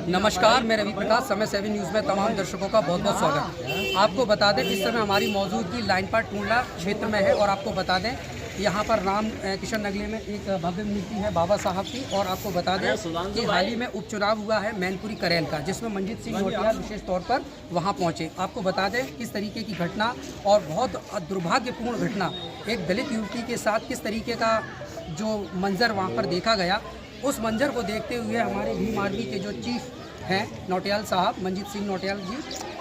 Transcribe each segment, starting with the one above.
नमस्कार, मैं रवि प्रकाश, समय 7 न्यूज़ में तमाम दर्शकों का बहुत बहुत स्वागत है। आपको बता दें इस समय हमारी मौजूदगी लाइन पार टूंडला क्षेत्र में है और आपको बता दें यहाँ पर राम किशन नगली में एक भव्य मूर्ति है बाबा साहब की। और आपको बता दें कि हाल ही में उपचुनाव हुआ है मैनपुरी करेल का, जिसमें मंजीत सिंह नोटियाल विशेष तौर पर वहाँ पहुँचे। आपको बता दें किस तरीके की घटना और बहुत दुर्भाग्यपूर्ण घटना, एक दलित युवती के साथ किस तरीके का जो मंजर वहाँ पर देखा गया, उस मंजर को देखते हुए हमारे भीम आर्मी के जो चीफ हैं नोटियाल साहब, मंजीत सिंह नोटियाल जी,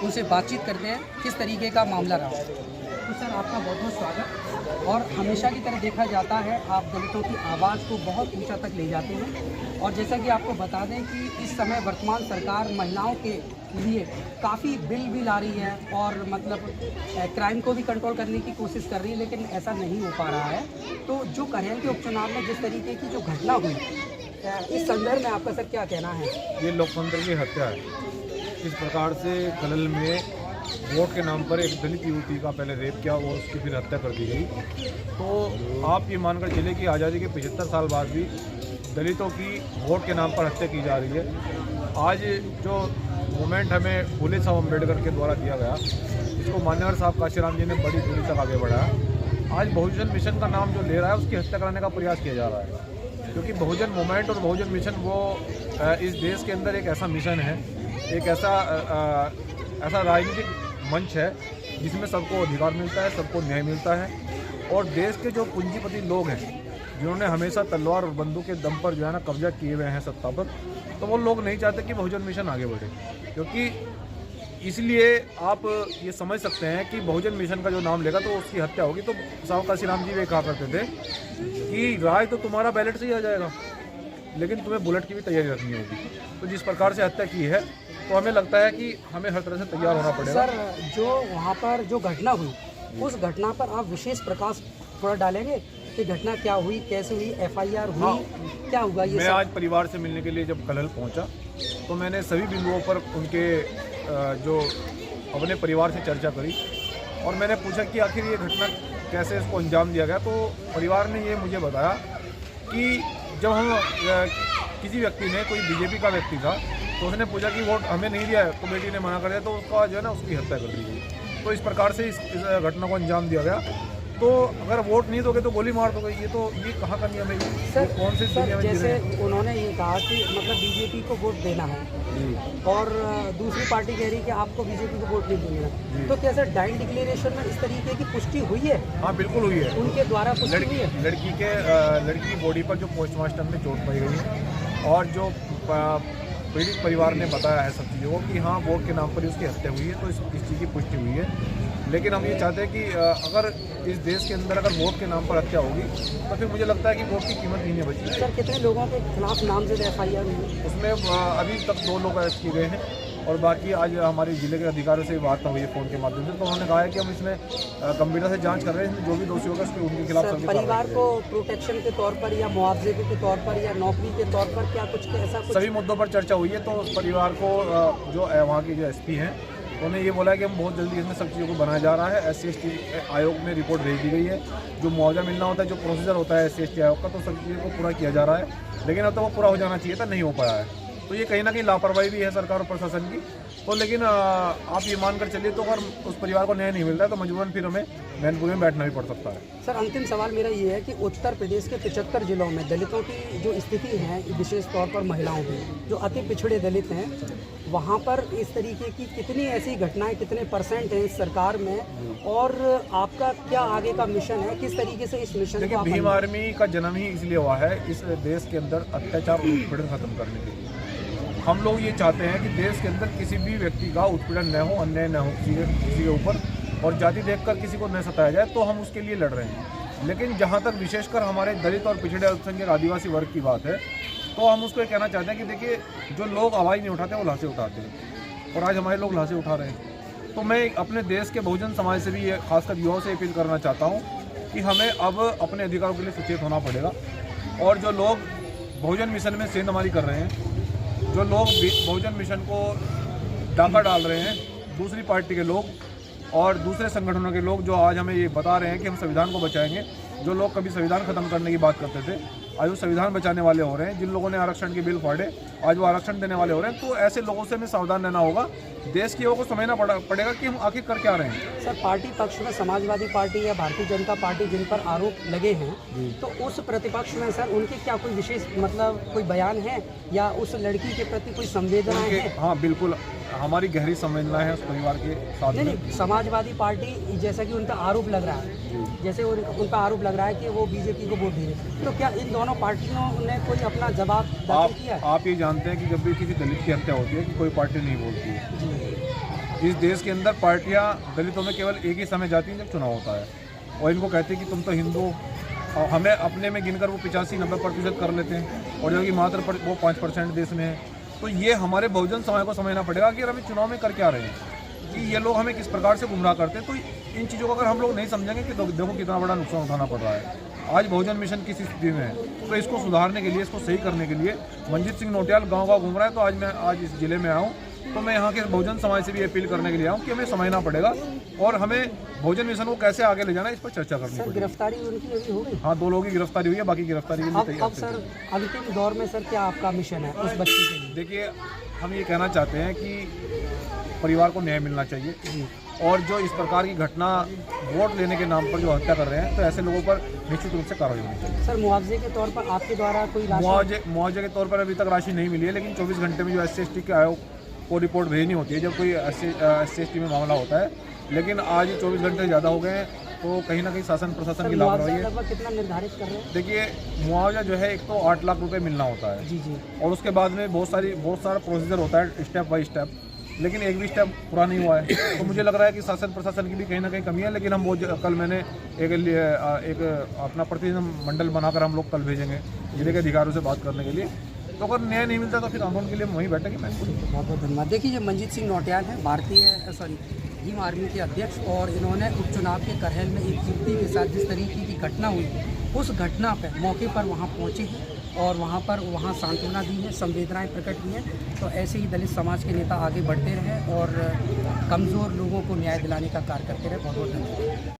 उनसे बातचीत करते हैं किस तरीके का मामला रहा। तो सर आपका बहुत बहुत स्वागत। और हमेशा की तरह देखा जाता है आप दलितों की आवाज़ को बहुत ऊंचा तक ले जाते हैं। और जैसा कि आपको बता दें कि इस समय वर्तमान सरकार महिलाओं के लिए काफ़ी बिल भी ला रही है और मतलब क्राइम को भी कंट्रोल करने की कोशिश कर रही है, लेकिन ऐसा नहीं हो पा रहा है। तो जो करेल के उपचुनाव में जिस तरीके की जो घटना हुई, इस संदर्भ में आपका सर क्या कहना है? ये लोकतंत्र की हत्या है। इस प्रकार से कलल में वोट के नाम पर एक दलित युवती का पहले रेप किया और उसकी फिर हत्या कर दी गई। तो आप ये मानकर चले कि आज़ादी के 75 साल बाद भी दलितों की वोट के नाम पर हत्या की जा रही है। आज जो मोमेंट हमें फूले साहब अम्बेडकर के द्वारा दिया गया, इसको मान्यवर साहब काशीराम जी ने बड़ी दूरी तक आगे बढ़ाया। आज बहुजन मिशन का नाम जो ले रहा है उसकी हत्या कराने का प्रयास किया जा रहा है, क्योंकि बहुजन मूवमेंट और बहुजन मिशन वो इस देश के अंदर एक ऐसा मिशन है, एक ऐसा राजनीतिक मंच है जिसमें सबको अधिकार मिलता है, सबको न्याय मिलता है। और देश के जो पूंजीपति लोग हैं जिन्होंने हमेशा तलवार और बंदूक के दम पर जो है ना कब्जा किए हुए हैं सत्ता पर, तो वो लोग नहीं चाहते कि बहुजन मिशन आगे बढ़े। क्योंकि इसलिए आप ये समझ सकते हैं कि बहुजन मिशन का जो नाम लेगा तो उसकी हत्या होगी। तो साहब काशीराम जी वे कहा करते थे कि राज तो तुम्हारा बैलेट से ही आ जाएगा, लेकिन तुम्हें बुलेट की भी तैयारी रखनी होगी। तो जिस प्रकार से हत्या की है, तो हमें लगता है कि हमें हर तरह से तैयार होना पड़ेगा। सर जो वहाँ पर जो घटना हुई, उस घटना पर आप विशेष प्रकाश थोड़ा डालेंगे कि घटना क्या हुई, कैसे हुई, FIR हुई, हाँ, क्या हुआ? ये मैं आज परिवार से मिलने के लिए जब कलहल पहुँचा तो मैंने सभी बिंदुओं पर उनके जो अपने परिवार से चर्चा करी और मैंने पूछा कि आखिर ये घटना कैसे इसको अंजाम दिया गया। तो परिवार ने ये मुझे बताया कि जब हम किसी व्यक्ति ने, कोई बीजेपी का व्यक्ति था, तो उसने पूछा कि वोट हमें नहीं दिया है, तो बेटी ने मना कर दिया, तो उसका जो है ना उसकी हत्या कर दी गई। तो इस प्रकार से इस घटना को अंजाम दिया गया। तो अगर वोट नहीं दोगे तो गोली मार दोगे, ये कहाँ का नियम है? सर कौन से सर जैसे उन्होंने ये कहा कि मतलब बीजेपी को वोट देना है और दूसरी पार्टी कह रही है कि आपको बीजेपी को वोट नहीं देना, तो क्या सर डाइंग डिक्लेरेशन में इस तरीके की पुष्टि हुई है? हाँ बिल्कुल हुई है, उनके द्वारा पुष्टि हुई है। लड़की की बॉडी पर जो पोस्टमार्टम में चोट पाई गई है और जो पीड़ित परिवार ने बताया है सब चीज़ों को कि हाँ वोट के नाम पर ही उसकी हत्या हुई है, तो इस चीज़ की पुष्टि हुई है। लेकिन हम ये चाहते हैं कि अगर इस देश के अंदर अगर वोट के नाम पर हत्या होगी तो फिर मुझे लगता है कि वोट की कीमत ही नहीं बची। सर कितने लोगों के खिलाफ नामजद FIR हुई? उसमें अभी तक 2 लोग अरेस्ट किए गए हैं और बाकी आज हमारे जिले के अधिकारियों से वार्ता हुई है फ़ोन के माध्यम से, तो उन्होंने कहा है कि हम इसमें गंभीरता से जांच कर रहे हैं, इसमें जो भी दोषी होगा उसके उनके खिलाफ परिवार को प्रोटेक्शन के तौर पर या मुआवजे के तौर पर या नौकरी के तौर पर क्या कुछ ऐसा कुछ? सभी मुद्दों पर चर्चा हुई है। तो उस परिवार को जो वहाँ की जो SP हैं उन्होंने ये बोला है कि हम बहुत जल्दी इसमें सब चीज़ों को बनाया जा रहा है। SC/ST आयोग में रिपोर्ट भेज दी गई है, जो मुआवजा मिलना होता है, जो प्रोसीजर होता है SC/ST आयोग का, तो सब चीज़ों को पूरा किया जा रहा है। लेकिन अब तक वो पूरा हो जाना चाहिए था, नहीं हो पाया है। तो ये कहीं ना कहीं लापरवाही भी है सरकार और प्रशासन की। तो लेकिन आप ये मानकर चलिए, तो अगर उस परिवार को न्याय नहीं मिलता है तो मजबूरन फिर हमें मैनपुरी में बैठना भी पड़ सकता है। सर अंतिम सवाल मेरा ये है कि उत्तर प्रदेश के 75 जिलों में दलितों की जो स्थिति है, विशेष तौर पर महिलाओं की, जो अति पिछड़े दलित हैं, वहाँ पर इस तरीके की कितनी ऐसी घटनाएं, कितने % हैं इस सरकार में, और आपका क्या आगे का मिशन है, किस तरीके से इस मिशन को? भीम आर्मी का जन्म ही इसलिए हुआ है इस देश के अंदर अत्याचार और उत्पीड़न खत्म करने के लिए। हम लोग ये चाहते हैं कि देश के अंदर किसी भी व्यक्ति का उत्पीड़न न हो, अन्याय न हो किसी के ऊपर, और जाति देखकर किसी को न सताया जाए, तो हम उसके लिए लड़ रहे हैं। लेकिन जहाँ तक विशेषकर हमारे दलित और पिछड़े अल्पसंख्यक आदिवासी वर्ग की बात है, तो हम उसको ये कहना चाहते हैं कि देखिए, जो लोग आवाज़ नहीं उठाते वो लाशें उठाते हैं, और आज हमारे लोग लाशें उठा रहे हैं। तो मैं अपने देश के बहुजन समाज से भी, खासकर युवाओं से अपील करना चाहता हूँ कि हमें अब अपने अधिकारों के लिए सचेत होना पड़ेगा। और जो लोग बहुजन मिशन में सेंधमारी कर रहे हैं, जो लोग बहुजन मिशन को डाका डाल रहे हैं, दूसरी पार्टी के लोग और दूसरे संगठनों के लोग जो आज हमें ये बता रहे हैं कि हम संविधान को बचाएंगे, जो लोग कभी संविधान खत्म करने की बात करते थे, आज वो संविधान बचाने वाले हो रहे हैं, जिन लोगों ने आरक्षण की बिल फाड़े आज वो आरक्षण देने वाले हो रहे हैं। तो ऐसे लोगों से हमें सावधान रहना होगा। देश की को समझना पड़ेगा कि हम आखिर कर क्या रहे हैं। सर, पार्टी पक्ष में समाजवादी पार्टी या भारतीय जनता पार्टी जिन पर आरोप लगे हैं, तो उस प्रतिपक्ष में सर उनके क्या कोई विशेष मतलब कोई बयान है या उस लड़की के प्रति कोई संवेदनाएं हैं? हाँ बिल्कुल, हमारी गहरी संवेदना है उस परिवार के साथ में। नहीं, समाजवादी पार्टी जैसा कि उनका आरोप लग रहा है, जैसे उनका आरोप लग रहा है कि वो बीजेपी को वोट दे रहे, तो क्या इन दोनों पार्टियों ने कोई अपना जवाब दाखिल किया है? आप ये जानते हैं कि जब भी किसी दलित की हत्या होती है कि कोई पार्टी नहीं बोलती है। इस देश के अंदर पार्टियां दलितों में केवल एक ही समय जाती हैं जब चुनाव होता है, और इनको कहते हैं कि तुम तो हिंदू, और हमें अपने में गिनकर वो 85-90% कर लेते हैं, और जबकि मात्र वो 5% देश में है। तो ये हमारे बहुजन समाज को समझना पड़ेगा कि हमें चुनाव में कर क्या रहे हैं, कि ये लोग हमें किस प्रकार से गुमराह करते हैं। तो इन चीज़ों को अगर हम लोग नहीं समझेंगे कि देखो कितना बड़ा नुकसान उठाना पड़ रहा है। आज बहुजन मिशन किस स्थिति में है, तो इसको सुधारने के लिए, इसको सही करने के लिए मंजीत सिंह नौटियाल गाँव घूम रहा है। तो आज मैं इस जिले में आया हूँ, तो मैं यहाँ के बहुजन समाज से भी अपील करने के लिए आऊँ कि हमें समझना पड़ेगा और हमें बहुजन मिशन को कैसे आगे ले जाना है, इस पर चर्चा करनी पड़ेगी। गिरफ्तारी उनकी अभी हो गई? हाँ, 2 लोगों की गिरफ्तारी हुई है, बाकी गिरफ्तारी के लिए तैयार। अब सर अंतिम दौर में सर क्या आपका मिशन है उस बच्ची के लिए? देखिए, हम ये कहना चाहते हैं कि परिवार को न्याय मिलना चाहिए, और जो इस प्रकार की घटना वोट लेने के नाम पर जो हत्या कर रहे हैं, तो ऐसे लोगों पर निश्चित रूप से कार्रवाई होनी चाहिए। सर, मुआवजे के तौर पर आपके द्वारा कोई राशि? मुआवजे के तौर पर अभी तक राशि नहीं मिली है, लेकिन 24 घंटे में जो SC/ST के आयोग को रिपोर्ट भेजनी होती है जब कोई SC/ST में मामला होता है, लेकिन आज 24 घंटे ज़्यादा हो गए हैं, तो कहीं ना कहीं शासन प्रशासन की लापरवाही है। लगभग कितना निर्धारित कर रहे हैं? देखिए, मुआवजा जो है एक तो 8 लाख रुपए मिलना होता है जी, और उसके बाद में बहुत सारा प्रोसीजर होता है स्टेप बाय स्टेप, लेकिन एक भी स्टेप पूरा नहीं हुआ है। तो मुझे लग रहा है कि शासन प्रशासन की भी कहीं ना कहीं कमी है, लेकिन हम वो कल मैंने एक अपना प्रतिनिधि मंडल बनाकर हम लोग कल भेजेंगे जिले के अधिकारियों से बात करने के लिए। तो अगर न्याय नहीं मिलता तो फिर आंदोलन के लिए हम वहीं बैठेंगे। मैं बहुत बहुत धन्यवाद। देखिए, ये मंजीत सिंह नौटियाल है, भीम आर्मी के अध्यक्ष, और इन्होंने उपचुनाव के करहल में एक युवती के साथ जिस तरीके की घटना हुई, उस घटना पर मौके पर वहाँ पहुँचे हैं और वहाँ सांत्वना दी है, संवेदनाएं प्रकट की हैं। तो ऐसे ही दलित समाज के नेता आगे बढ़ते रहे और कमज़ोर लोगों को न्याय दिलाने का कार्य करते रहे। बहुत बहुत धन्यवाद।